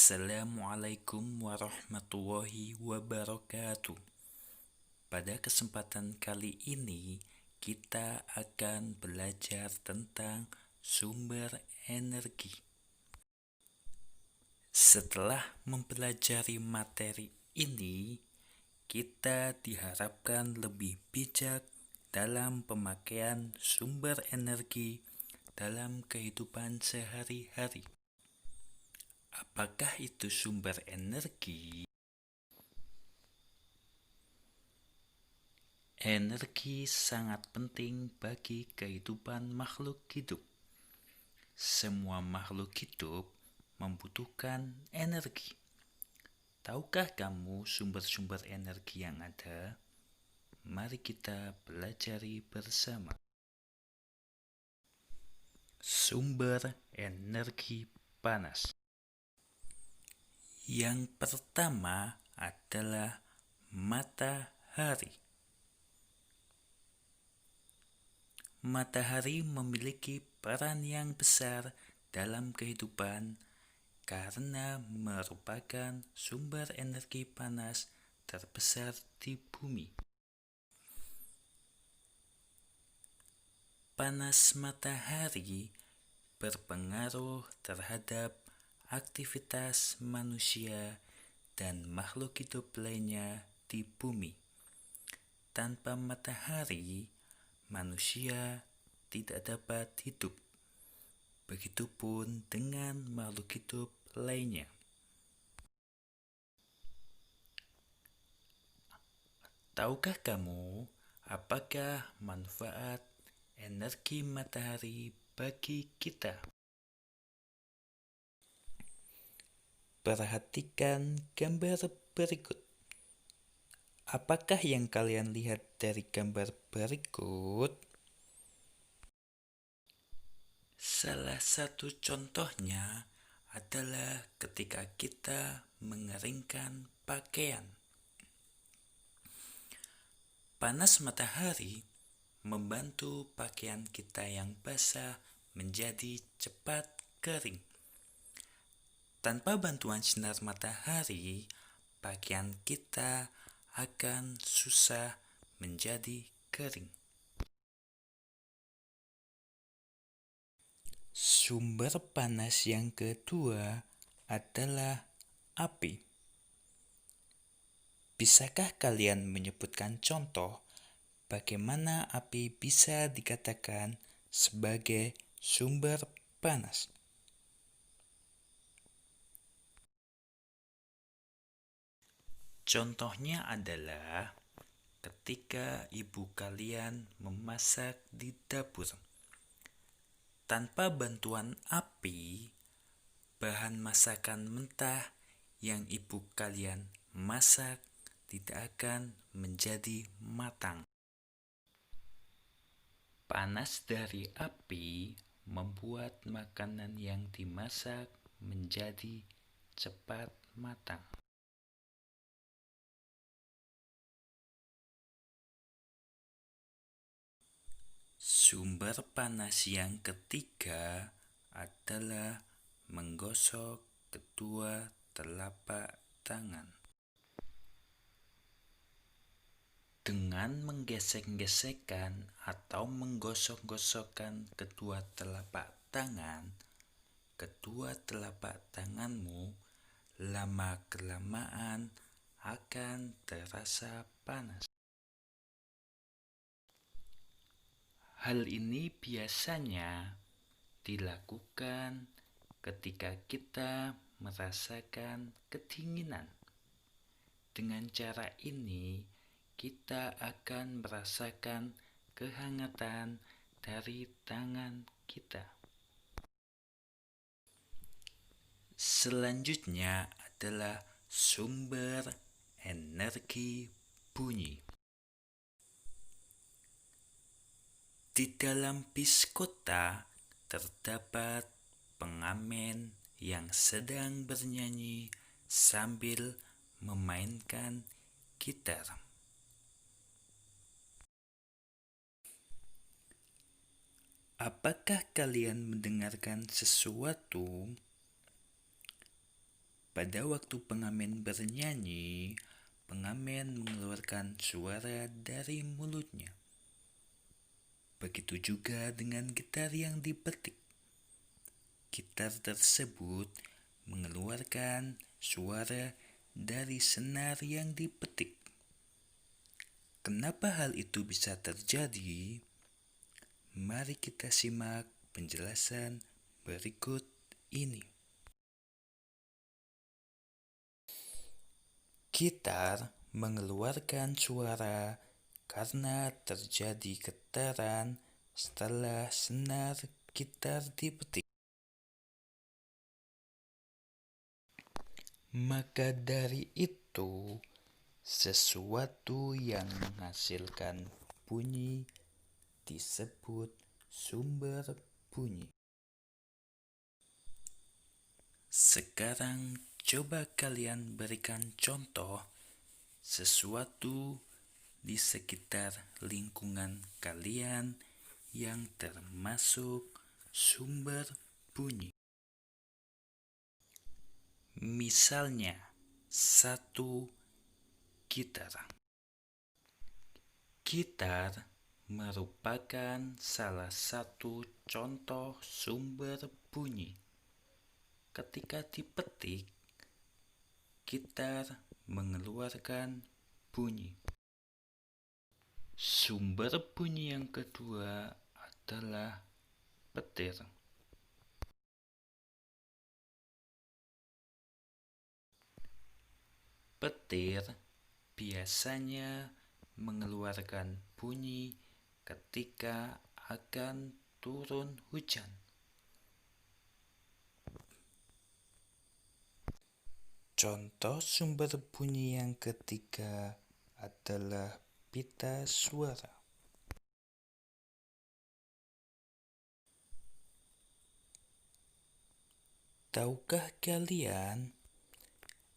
Assalamualaikum warahmatullahi wabarakatuh. Pada kesempatan kali ini, kita akan belajar tentang sumber energi. Setelah mempelajari materi ini, kita diharapkan lebih bijak dalam pemakaian sumber energi dalam kehidupan sehari-hari. Apakah itu sumber energi? Energi sangat penting bagi kehidupan makhluk hidup. Semua makhluk hidup membutuhkan energi. Tahukah kamu sumber-sumber energi yang ada? Mari kita pelajari bersama. Sumber energi panas. Yang pertama adalah matahari. Matahari memiliki peran yang besar dalam kehidupan karena merupakan sumber energi panas terbesar di bumi. Panas matahari berpengaruh terhadap aktivitas manusia dan makhluk hidup lainnya di bumi. Tanpa matahari, manusia tidak dapat hidup. Begitupun dengan makhluk hidup lainnya. Tahukah kamu apakah manfaat energi matahari bagi kita? Perhatikan gambar berikut. Apakah yang kalian lihat dari gambar berikut? Salah satu contohnya adalah ketika kita mengeringkan pakaian. Panas matahari membantu pakaian kita yang basah menjadi cepat kering. Tanpa bantuan sinar matahari, pakaian kita akan susah menjadi kering. Sumber panas yang kedua adalah api. Bisakah kalian menyebutkan contoh bagaimana api bisa dikatakan sebagai sumber panas? Contohnya adalah ketika ibu kalian memasak di dapur. Tanpa bantuan api, bahan masakan mentah yang ibu kalian masak tidak akan menjadi matang. Panas dari api membuat makanan yang dimasak menjadi cepat matang. Sumber panas yang ketiga adalah menggosok kedua telapak tangan. Dengan menggesek-gesekkan atau menggosok-gosokkan kedua telapak tanganmu lama-kelamaan akan terasa panas. Hal ini biasanya dilakukan ketika kita merasakan kedinginan. Dengan cara ini, kita akan merasakan kehangatan dari tangan kita. Selanjutnya adalah sumber energi bunyi. Di dalam bis kota terdapat pengamen yang sedang bernyanyi sambil memainkan gitar. Apakah kalian mendengarkan sesuatu? Pada waktu pengamen bernyanyi, pengamen mengeluarkan suara dari mulutnya. Begitu juga dengan gitar yang dipetik. Gitar tersebut mengeluarkan suara dari senar yang dipetik. Kenapa hal itu bisa terjadi? Mari kita simak penjelasan berikut ini. Gitar mengeluarkan suara karena terjadi getaran setelah senar gitar dipetik. Maka dari itu, sesuatu yang menghasilkan bunyi disebut sumber bunyi. Sekarang coba kalian berikan contoh sesuatu di sekitar lingkungan kalian yang termasuk sumber bunyi. Misalnya, 1. Gitar. Gitar merupakan salah satu contoh sumber bunyi. Ketika dipetik, gitar mengeluarkan bunyi. Sumber bunyi yang kedua adalah petir. Petir biasanya mengeluarkan bunyi ketika akan turun hujan. Contoh sumber bunyi yang ketiga adalah pita suara. Tahukah kalian,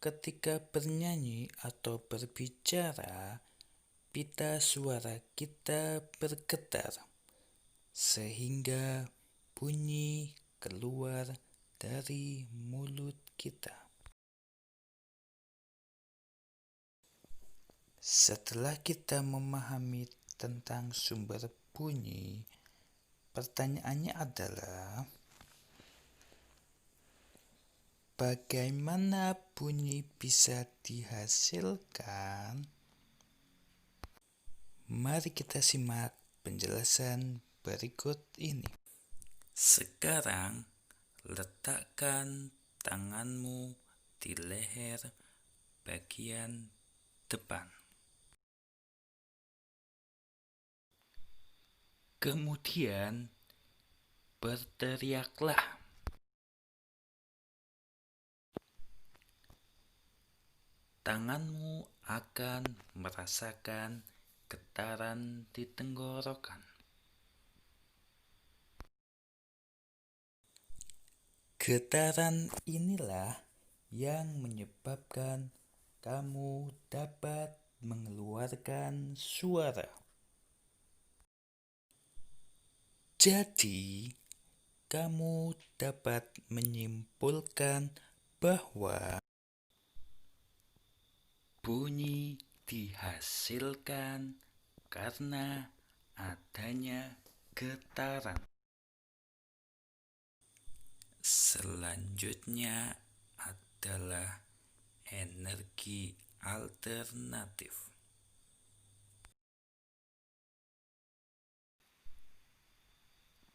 ketika bernyanyi atau berbicara, pita suara kita bergetar, sehingga bunyi keluar dari mulut kita. Setelah kita memahami tentang sumber bunyi, pertanyaannya adalah, bagaimana bunyi bisa dihasilkan? Mari kita simak penjelasan berikut ini. Sekarang, letakkan tanganmu di leher bagian depan. Kemudian, berteriaklah. Tanganmu akan merasakan getaran di tenggorokan. Getaran inilah yang menyebabkan kamu dapat mengeluarkan suara. Jadi, kamu dapat menyimpulkan bahwa bunyi dihasilkan karena adanya getaran. Selanjutnya adalah energi alternatif.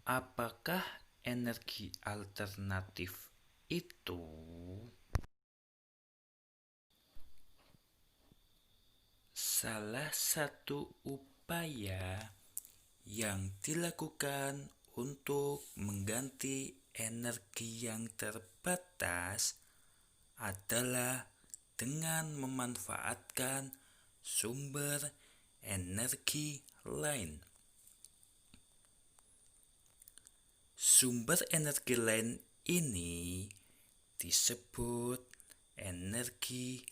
Apakah energi alternatif itu? Salah satu upaya yang dilakukan untuk mengganti energi yang terbatas adalah dengan memanfaatkan sumber energi lain. Sumber energi lain ini disebut energi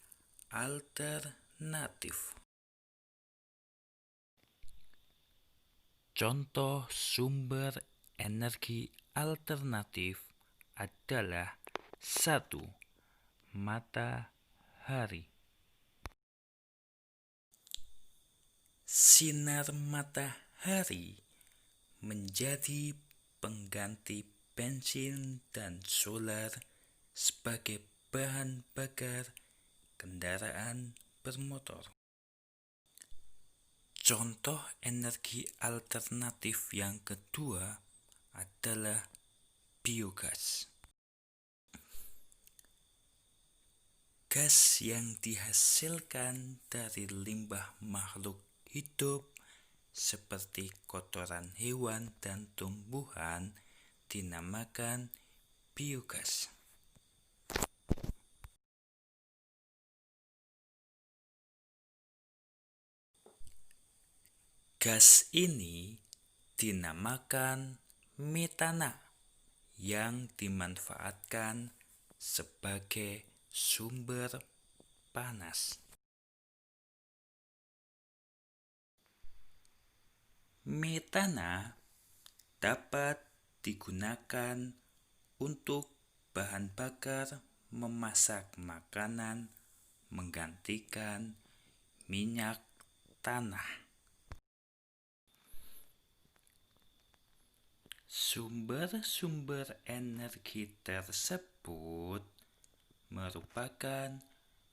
alternatif. Contoh sumber energi alternatif adalah 1. matahari. Sinar matahari menjadi pengganti bensin dan solar sebagai bahan bakar kendaraan bermotor. Contoh energi alternatif yang kedua adalah biogas. Gas yang dihasilkan dari limbah makhluk hidup seperti kotoran hewan dan tumbuhan dinamakan biogas. Gas ini dinamakan metana yang dimanfaatkan sebagai sumber panas. Metana dapat digunakan untuk bahan bakar memasak makanan menggantikan minyak tanah. Sumber-sumber energi tersebut merupakan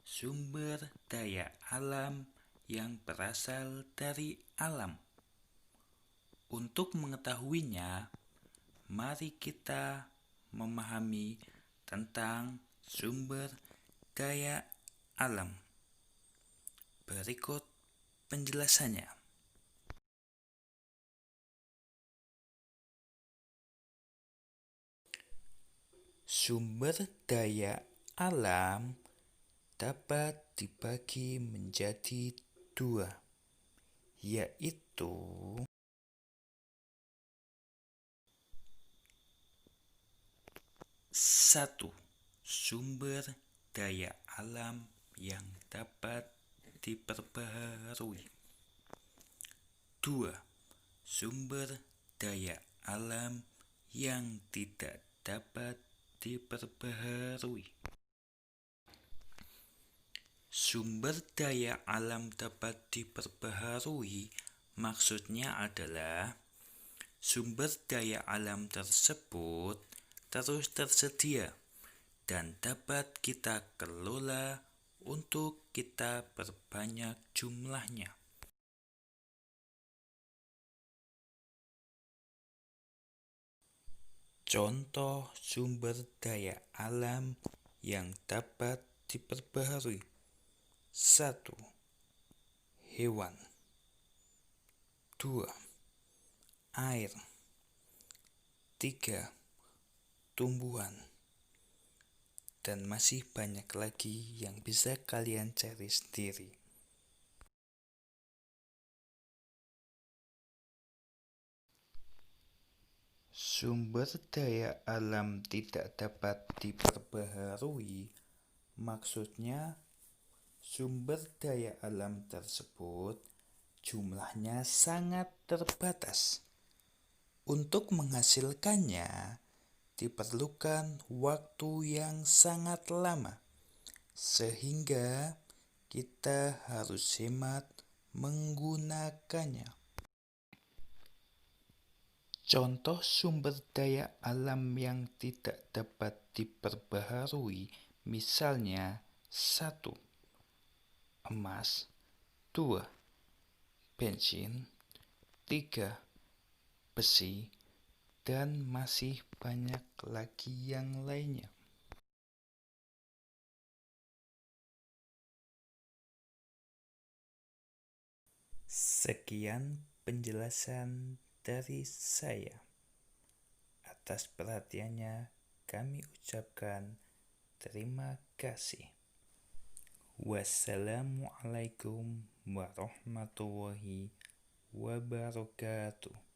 sumber daya alam yang berasal dari alam. Untuk mengetahuinya, mari kita memahami tentang sumber daya alam. Berikut penjelasannya. Sumber daya alam dapat dibagi menjadi dua, yaitu satu, sumber daya alam yang dapat diperbaharui. Dua, sumber daya alam yang tidak dapat diperbaharui. Sumber daya alam dapat diperbaharui maksudnya adalah sumber daya alam tersebut terus tersedia dan dapat kita kelola untuk kita perbanyak jumlahnya. Contoh sumber daya alam yang dapat diperbaharui. 1. Hewan. 2. Air. 3. Tumbuhan. Dan masih banyak lagi yang bisa kalian cari sendiri. Sumber daya alam tidak dapat diperbaharui, maksudnya sumber daya alam tersebut jumlahnya sangat terbatas. Untuk menghasilkannya diperlukan waktu yang sangat lama, sehingga kita harus hemat menggunakannya. Contoh sumber daya alam yang tidak dapat diperbaharui misalnya 1. Emas. 2. Bensin. 3. Besi. Dan masih banyak lagi yang lainnya. Sekian penjelasan dari saya. Atas perhatiannya kami ucapkan terima kasih. Wassalamualaikum warahmatullahi wabarakatuh.